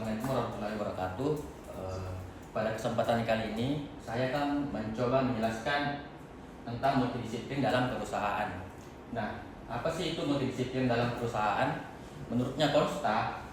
Assalamualaikum warahmatullahi wabarakatuh. Pada kesempatan kali ini saya akan mencoba menjelaskan tentang multidisiplin dalam perusahaan. Nah, apa sih itu multidisiplin dalam perusahaan? Menurutnya Konsta,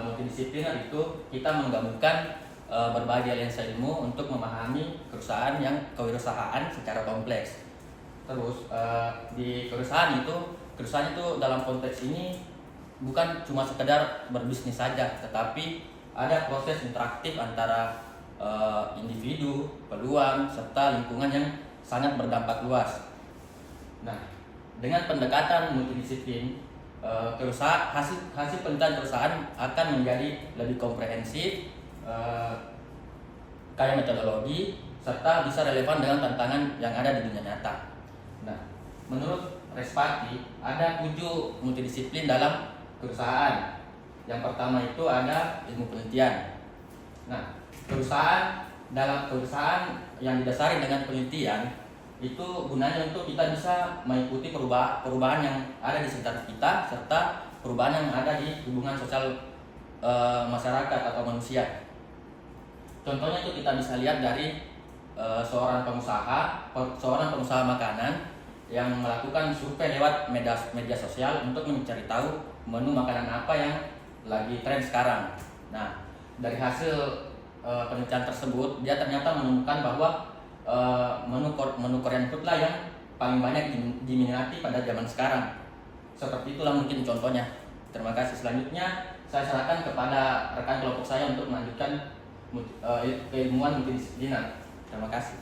multidisipliner itu kita menggabungkan berbagai aliansi ilmu untuk memahami perusahaan kewirausahaan secara kompleks. Terus di perusahaan itu dalam konteks ini bukan cuma sekedar berbisnis saja, tetapi ada proses interaktif antara individu, peluang, serta lingkungan yang sangat berdampak luas. Nah, dengan pendekatan multidisiplin, hasil penelitian perusahaan akan menjadi lebih komprehensif, kaya metodologi, serta bisa relevan dengan tantangan yang ada di dunia nyata. Nah, menurut Respati, ada 7 multidisiplin dalam perusahaan. Yang pertama itu ada ilmu penelitian. Nah, dalam perusahaan yang didasari dengan penelitian itu gunanya untuk kita bisa mengikuti perubahan yang ada di sekitar kita serta perubahan yang ada di hubungan sosial masyarakat atau manusia. Contohnya itu kita bisa lihat dari seorang pengusaha makanan yang melakukan survei lewat media sosial untuk mencari tahu menu makanan apa yang lagi tren sekarang. Nah, dari hasil penelitian tersebut, dia ternyata menemukan bahwa menu Korean food lah yang paling banyak diminati pada zaman sekarang. Seperti itulah mungkin contohnya. Terima kasih. Selanjutnya saya serahkan kepada rekan kelompok saya untuk melanjutkan keilmuan multidisipliner. Terima kasih.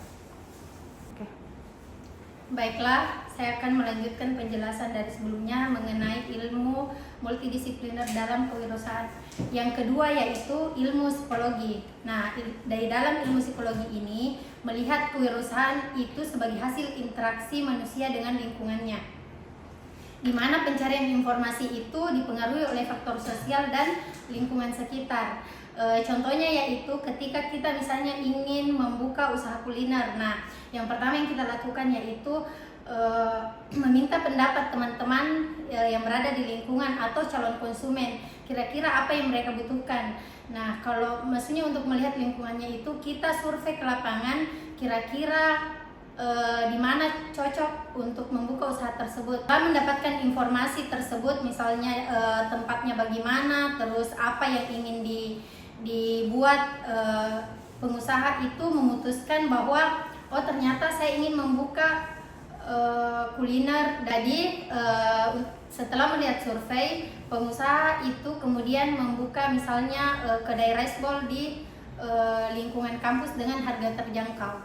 Baiklah, saya akan melanjutkan penjelasan dari sebelumnya mengenai ilmu multidisipliner dalam kewirausahaan. Yang kedua yaitu ilmu psikologi. Nah, dari dalam ilmu psikologi ini melihat kewirausahaan itu sebagai hasil interaksi manusia dengan lingkungannya, di mana pencarian informasi itu dipengaruhi oleh faktor sosial dan lingkungan sekitar. Contohnya yaitu ketika kita misalnya ingin membuka usaha kuliner. Nah, yang pertama yang kita lakukan yaitu meminta pendapat teman-teman yang berada di lingkungan atau calon konsumen, kira-kira apa yang mereka butuhkan. Nah, kalau maksudnya untuk melihat lingkungannya itu kita survei ke lapangan, kira-kira di mana cocok untuk membuka usaha tersebut. Kita mendapatkan informasi tersebut, misalnya tempatnya bagaimana, terus apa yang ingin dibuat, pengusaha itu memutuskan bahwa oh ternyata saya ingin membuka kuliner. Jadi setelah melihat survei, pengusaha itu kemudian membuka misalnya kedai rice bowl di lingkungan kampus dengan harga terjangkau.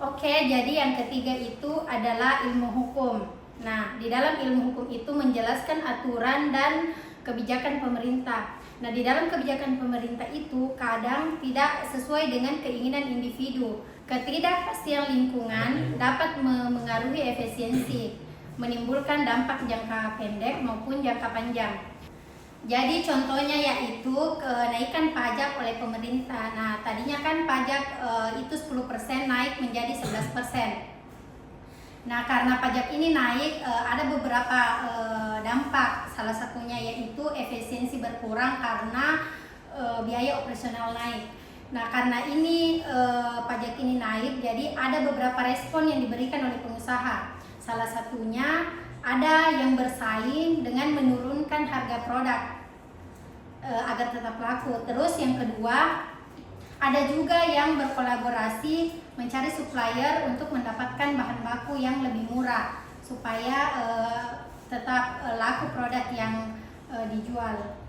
Oke, jadi yang ketiga itu adalah ilmu hukum. Nah, di dalam ilmu hukum itu menjelaskan aturan dan kebijakan pemerintah. Nah, di dalam kebijakan pemerintah itu kadang tidak sesuai dengan keinginan individu. Ketidakpastian lingkungan dapat mengaruhi efisiensi, menimbulkan dampak jangka pendek maupun jangka panjang. Jadi contohnya yaitu kenaikan pajak oleh pemerintah. Nah, tadinya kan pajak itu 10% naik menjadi 11%. Nah, karena pajak ini naik, ada beberapa dampak. Salah satunya yaitu efisiensi berkurang karena biaya operasional naik. Nah, karena ini pajak ini naik, jadi ada beberapa respon yang diberikan oleh pengusaha. Salah satunya ada yang bersaing dengan menurunkan harga produk agar tetap laku. Terus yang kedua, ada juga yang berkolaborasi mencari supplier untuk mendapatkan bahan baku yang lebih murah supaya tetap laku produk yang dijual.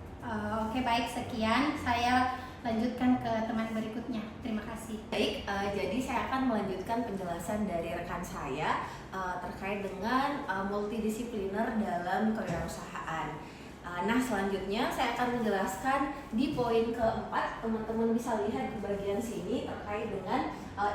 Oke, baik, sekian. Saya lanjutkan ke teman berikutnya. Terima kasih. Baik, jadi saya akan melanjutkan penjelasan dari rekan saya terkait dengan multidisipliner dalam kewirausahaan. Nah, selanjutnya saya akan menjelaskan di poin keempat. Teman-teman bisa lihat di bagian sini terkait dengan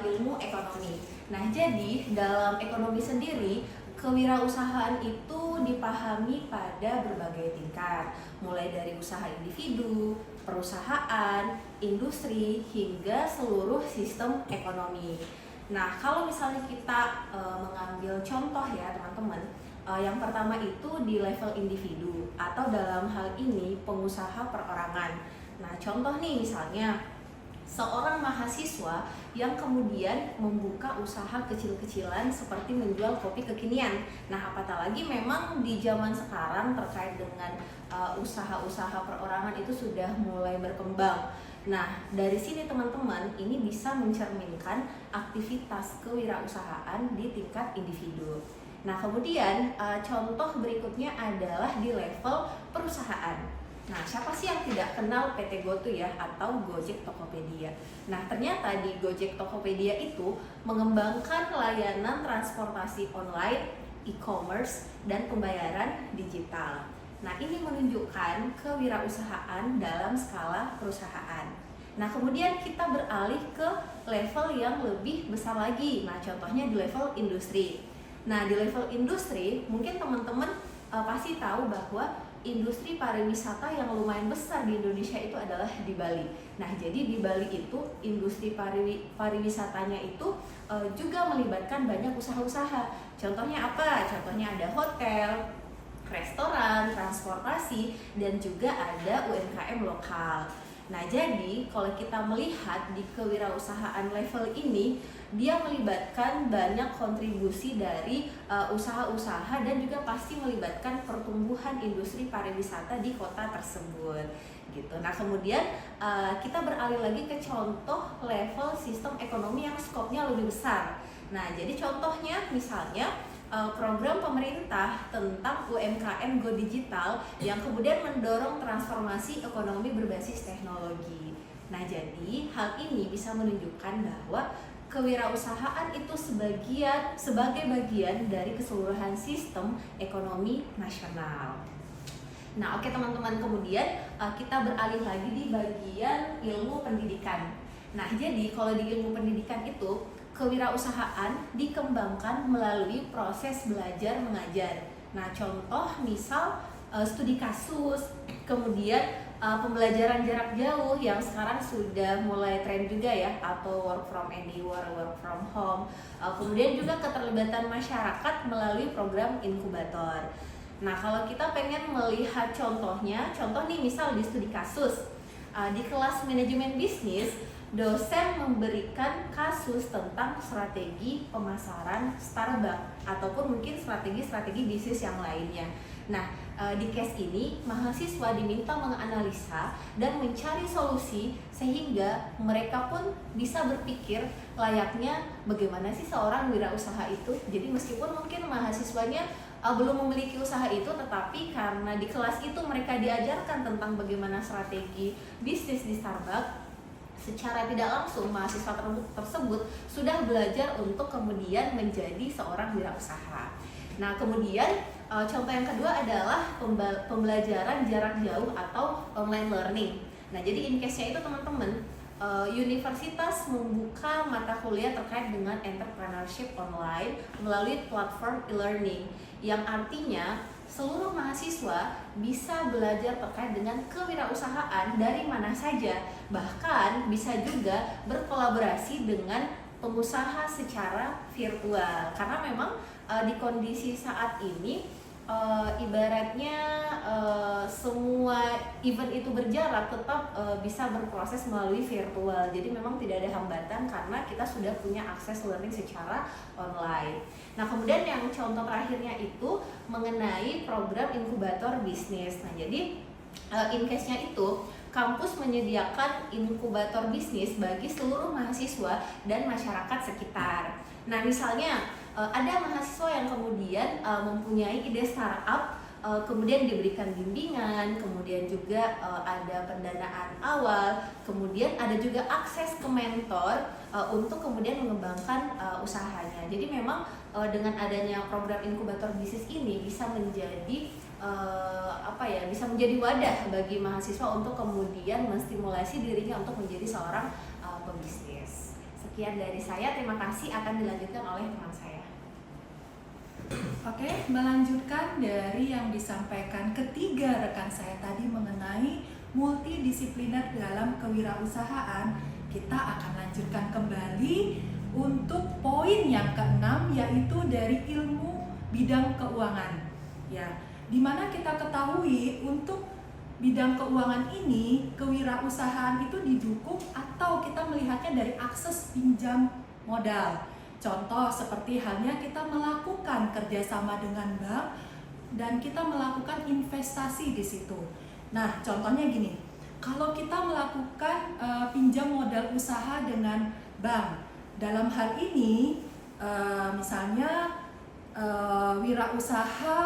ilmu ekonomi. Nah, jadi dalam ekonomi sendiri, kewirausahaan itu dipahami pada berbagai tingkat, mulai dari usaha individu, perusahaan, industri, hingga seluruh sistem ekonomi. Nah, kalau misalnya kita mengambil contoh ya teman-teman, yang pertama itu di level individu atau dalam hal ini pengusaha perorangan. Nah, contoh nih misalnya seorang mahasiswa yang kemudian membuka usaha kecil-kecilan seperti menjual kopi kekinian. Nah, apatah lagi memang di zaman sekarang terkait dengan usaha-usaha perorangan itu sudah mulai berkembang. Nah, dari sini teman-teman ini bisa mencerminkan aktivitas kewirausahaan di tingkat individu. Nah, kemudian contoh berikutnya adalah di level perusahaan. Nah, siapa sih yang tidak kenal PT GoTo ya, atau Gojek Tokopedia? Nah, ternyata di Gojek Tokopedia itu mengembangkan layanan transportasi online, e-commerce, dan pembayaran digital. Nah, ini menunjukkan kewirausahaan dalam skala perusahaan. Nah, kemudian kita beralih ke level yang lebih besar lagi. Nah, contohnya di level industri. Nah, di level industri, mungkin teman-teman pasti tahu bahwa industri pariwisata yang lumayan besar di Indonesia itu adalah di Bali. Nah, jadi di Bali itu industri pariwisatanya itu juga melibatkan banyak usaha-usaha. Contohnya apa? Contohnya ada hotel, restoran, transportasi, dan juga ada UMKM lokal. Nah, jadi kalau kita melihat di kewirausahaan level ini, dia melibatkan banyak kontribusi dari usaha-usaha dan juga pasti melibatkan pertumbuhan industri pariwisata di kota tersebut gitu. Nah, kemudian kita beralih lagi ke contoh level sistem ekonomi yang skopnya lebih besar. Nah, jadi contohnya misalnya program pemerintah tentang UMKM Go Digital yang kemudian mendorong transformasi ekonomi berbasis teknologi. Nah, jadi hal ini bisa menunjukkan bahwa kewirausahaan itu sebagai bagian dari keseluruhan sistem ekonomi nasional. Nah, oke teman-teman, kemudian kita beralih lagi di bagian ilmu pendidikan. Nah, jadi kalau di ilmu pendidikan itu kewirausahaan dikembangkan melalui proses belajar mengajar. Nah, contoh misal studi kasus, kemudian pembelajaran jarak jauh yang sekarang sudah mulai tren juga ya, atau work from anywhere, work from home. Kemudian juga keterlibatan masyarakat melalui program inkubator. Nah, kalau kita pengen melihat contohnya, contoh nih misal di studi kasus, di kelas manajemen bisnis, dosen memberikan kasus tentang strategi pemasaran Starbucks ataupun mungkin strategi bisnis yang lainnya. Nah, di case ini mahasiswa diminta menganalisa dan mencari solusi sehingga mereka pun bisa berpikir layaknya bagaimana sih seorang wirausaha itu. Jadi meskipun mungkin mahasiswanya belum memiliki usaha itu, tetapi karena di kelas itu mereka diajarkan tentang bagaimana strategi bisnis di Starbucks, secara tidak langsung mahasiswa tersebut sudah belajar untuk kemudian menjadi seorang wirausaha. Nah, kemudian contoh yang kedua adalah pembelajaran jarak jauh atau online learning. Nah, jadi in case-nya itu teman-teman, universitas membuka mata kuliah terkait dengan entrepreneurship online melalui platform e-learning, yang artinya seluruh mahasiswa bisa belajar terkait dengan kewirausahaan dari mana saja, bahkan bisa juga berkolaborasi dengan pengusaha secara virtual. Karena memang di kondisi saat ini ibaratnya semua event itu berjarak tetap bisa berproses melalui virtual. Jadi memang tidak ada hambatan karena kita sudah punya akses learning secara online. Nah, kemudian yang contoh terakhirnya itu mengenai program inkubator bisnis. Nah, jadi in case-nya itu kampus menyediakan inkubator bisnis bagi seluruh mahasiswa dan masyarakat sekitar. Nah, misalnya ada mahasiswa yang kemudian mempunyai ide startup, kemudian diberikan bimbingan, kemudian juga ada pendanaan awal, kemudian ada juga akses ke mentor untuk kemudian mengembangkan usahanya. Jadi memang dengan adanya program inkubator bisnis ini bisa menjadi bisa menjadi wadah bagi mahasiswa untuk kemudian menstimulasi dirinya untuk menjadi seorang pebisnis. Sekian dari saya, terima kasih, akan dilanjutkan oleh teman saya. Oke, melanjutkan dari yang disampaikan ketiga rekan saya tadi mengenai multidisipliner dalam kewirausahaan, kita akan lanjutkan kembali untuk poin yang keenam, yaitu dari ilmu bidang keuangan. Ya, dimana kita ketahui untuk bidang keuangan ini, kewirausahaan itu didukung atau kita melihatnya dari akses pinjam modal. Contoh seperti halnya kita melakukan kerjasama dengan bank dan kita melakukan investasi di situ. Nah, contohnya gini, kalau kita melakukan pinjam modal usaha dengan bank, dalam hal ini misalnya wirausaha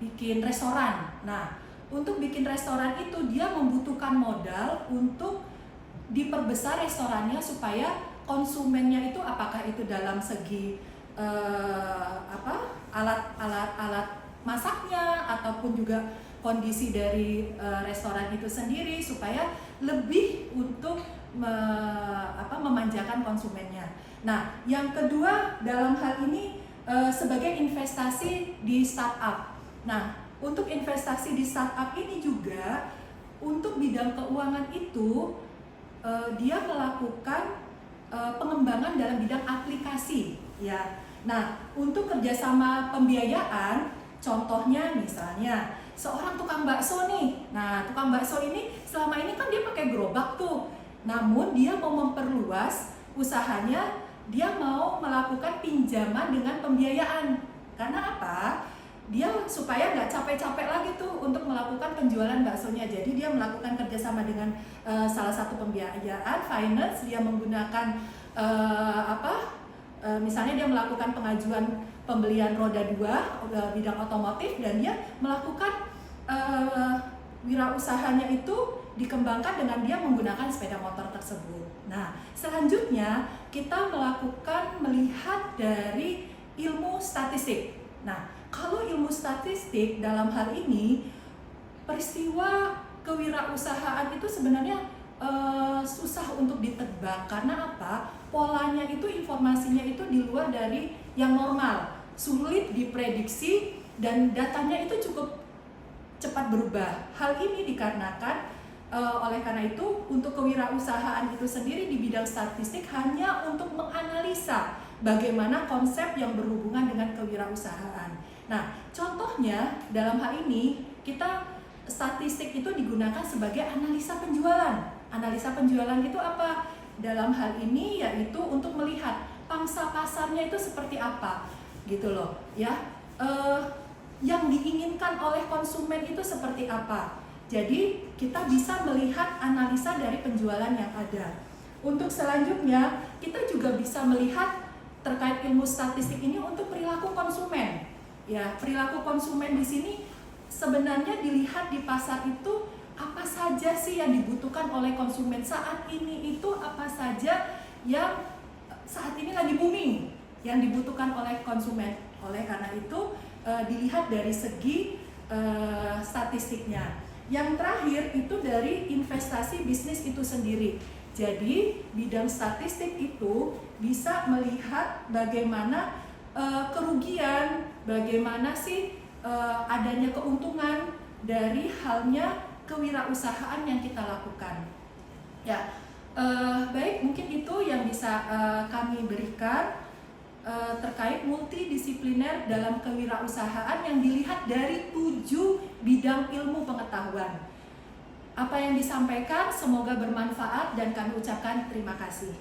bikin restoran. Nah, untuk bikin restoran itu dia membutuhkan modal untuk diperbesar restorannya supaya konsumennya itu apakah itu dalam segi alat masaknya ataupun juga kondisi dari restoran itu sendiri supaya lebih untuk memanjakan konsumennya. Nah, yang kedua dalam hal ini sebagai investasi di startup. Nah, untuk investasi di startup ini juga untuk bidang keuangan itu dia melakukan pengembangan dalam bidang aplikasi, ya. Nah, untuk kerjasama pembiayaan, contohnya misalnya seorang tukang bakso nih. Nah, tukang bakso ini selama ini kan dia pakai gerobak tuh. Namun dia mau memperluas usahanya, dia mau melakukan pinjaman dengan pembiayaan. Karena apa? Dia supaya nggak capek-capek lagi tuh untuk melakukan penjualan baksonya. Jadi dia melakukan kerjasama dengan salah satu pembiayaan, finance. Dia menggunakan misalnya dia melakukan pengajuan pembelian roda 2 bidang otomotif dan dia melakukan wirausahanya itu dikembangkan dengan dia menggunakan sepeda motor tersebut. Nah, selanjutnya kita melihat dari ilmu statistik. Nah, kalau ilmu statistik dalam hal ini peristiwa kewirausahaan itu sebenarnya susah untuk ditebak. Karena apa? Polanya itu, informasinya itu di luar dari yang normal, sulit diprediksi dan datanya itu cukup cepat berubah. Hal ini dikarenakan oleh karena itu untuk kewirausahaan itu sendiri di bidang statistik hanya untuk menganalisa bagaimana konsep yang berhubungan dengan kewirausahaan. Nah, contohnya dalam hal ini kita statistik itu digunakan sebagai analisa penjualan. Analisa penjualan itu apa? Dalam hal ini yaitu untuk melihat pangsa pasarnya itu seperti apa, gitu loh, ya. Yang diinginkan oleh konsumen itu seperti apa. Jadi kita bisa melihat analisa dari penjualan yang ada. Untuk selanjutnya kita juga bisa melihat terkait ilmu statistik ini untuk perilaku konsumen. Ya, perilaku konsumen di sini sebenarnya dilihat di pasar itu apa saja sih yang dibutuhkan oleh konsumen saat ini, itu apa saja yang saat ini lagi booming yang dibutuhkan oleh konsumen. Oleh karena itu dilihat dari segi statistiknya. Yang terakhir itu dari investasi bisnis itu sendiri. Jadi bidang statistik itu bisa melihat bagaimana kerugian, bagaimana sih adanya keuntungan dari halnya kewirausahaan yang kita lakukan. Ya, baik, mungkin itu yang bisa kami berikan terkait multidisipliner dalam kewirausahaan yang dilihat dari 7 bidang ilmu pengetahuan. Apa yang disampaikan semoga bermanfaat dan kami ucapkan terima kasih.